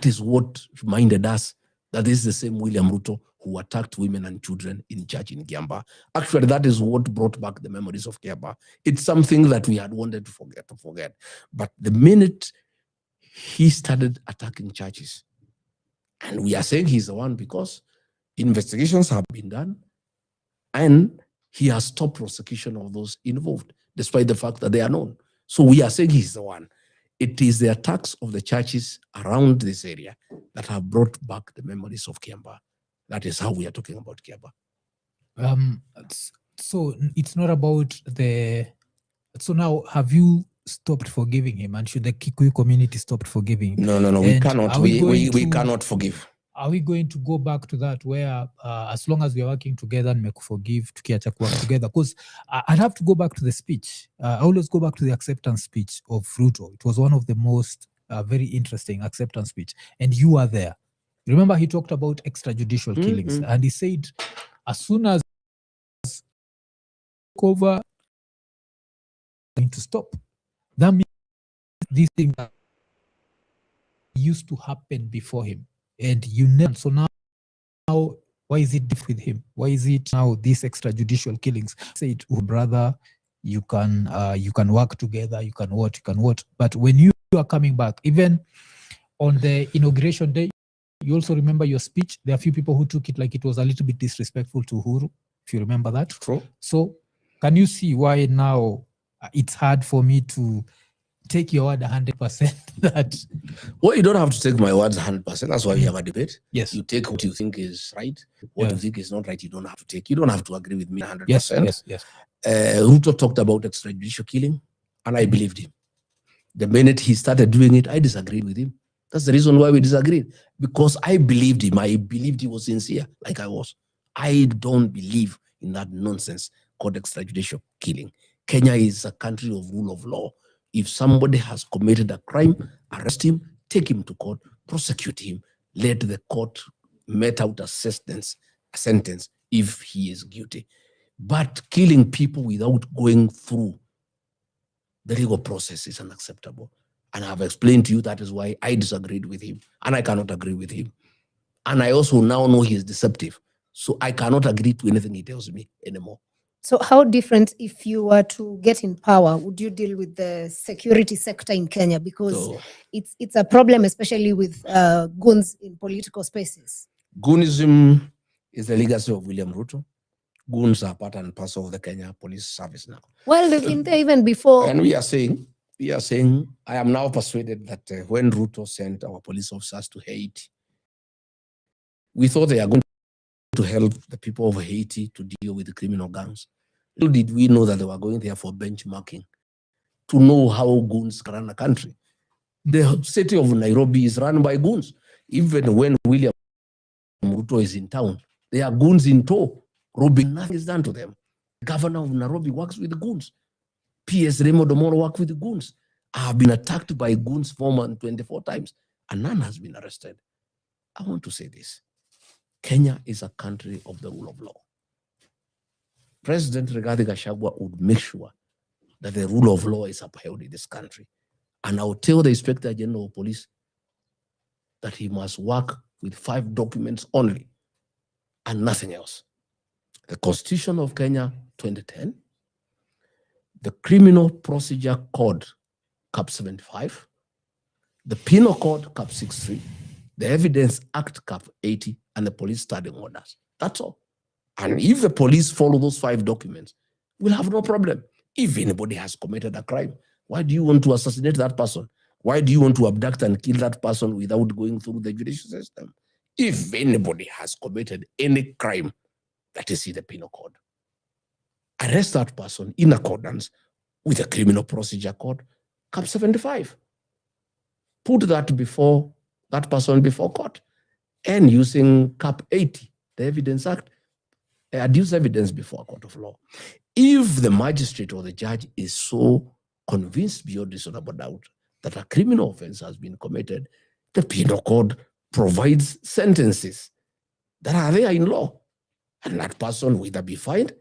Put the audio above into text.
That is what reminded us that this is the same William Ruto who attacked women and children in church in Kiambaa. Actually, that is what brought back the memories of Kiambaa. It's something that we had wanted to forget. But the minute he started attacking churches, and we are saying he's the one because investigations have been done and he has stopped prosecution of those involved, despite the fact that they are known. So we are saying he's the one. It is the attacks of the churches around this area that have brought back the memories of Kiambaa. That is how we are talking about Kiambaa. So it's not about the... So now, have you stopped forgiving him? And should the Kikuyu community stop forgiving him? No, we cannot. We cannot forgive. Are we going to go back to that where as long as we are working together and make forgive, tukiacha work together? Because I'd have to go back to the speech. I always go back to the acceptance speech of Ruto. It was one of the most very interesting acceptance speech. And you are there. Remember, he talked about extrajudicial killings. And he said, as soon as over, going to stop. That means these things that used to happen before him. And you never. So now why is it different with him? Why is it now these extrajudicial killings? Say to brother, you can work together, you can what. But when you are coming back, even on the inauguration day, you also remember your speech. There are a few people who took it like it was a little bit disrespectful to Uhuru, if you remember that. True. So can you see why now it's hard for me to take your word 100% that... Well, you don't have to take my words 100%. That's why we have a debate. Yes. You take what you think is right. What you think is not right, you don't have to take. You don't have to agree with me 100%. Yes. Ruto talked about extrajudicial killing, and I believed him. The minute he started doing it, I disagreed with him. That's the reason why we disagreed. Because I believed him. I believed he was sincere, like I was. I don't believe in that nonsense called extrajudicial killing. Kenya is a country of rule of law. If somebody has committed a crime, arrest him, take him to court, prosecute him, let the court mete out a sentence if he is guilty. But killing people without going through the legal process is unacceptable. And I've explained to you that is why I disagreed with him, and I cannot agree with him. And I also now know he is deceptive. So I cannot agree to anything he tells me anymore. So how different, if you were to get in power, would you deal with the security sector in Kenya? Because it's a problem, especially with goons in political spaces. Goonism is the legacy of William Ruto. Goons are part and parcel of the Kenya Police Service now. Well, they've been there even before. And we are saying, I am now persuaded that when Ruto sent our police officers to Haiti, we thought they are going to help the people of Haiti to deal with the criminal gangs. Little did we know that they were going there for benchmarking, to know how goons run a country. The city of Nairobi is run by goons. Even when William Ruto is in town, there are goons in tow, robbing. Nothing is done to them. The governor of Nairobi works with the goons. PS Raymond Omolo works with the goons. I have been attacked by goons 24 times, and none has been arrested. I want to say this. Kenya is a country of the rule of law. President Rigathi Gachagua would make sure that the rule of law is upheld in this country. And I will tell the Inspector General of Police that he must work with 5 documents only and nothing else. The Constitution of Kenya, 2010, the Criminal Procedure Code, Cap 75, the Penal Code, Cap 63, the Evidence Act, Cap 80, and the police standing orders. That's all. And if the police follow those 5 documents, we'll have no problem. If anybody has committed a crime, why do you want to assassinate that person? Why do you want to abduct and kill that person without going through the judicial system? If anybody has committed any crime, that is in the Penal Code, arrest that person in accordance with the Criminal Procedure Code, Cap 75. Put that person before court. And using Cap 80, the Evidence Act, adduce evidence before a court of law. If the magistrate or the judge is so convinced beyond reasonable doubt that a criminal offense has been committed, the Penal Code provides sentences that are there in law. And that person will either be fined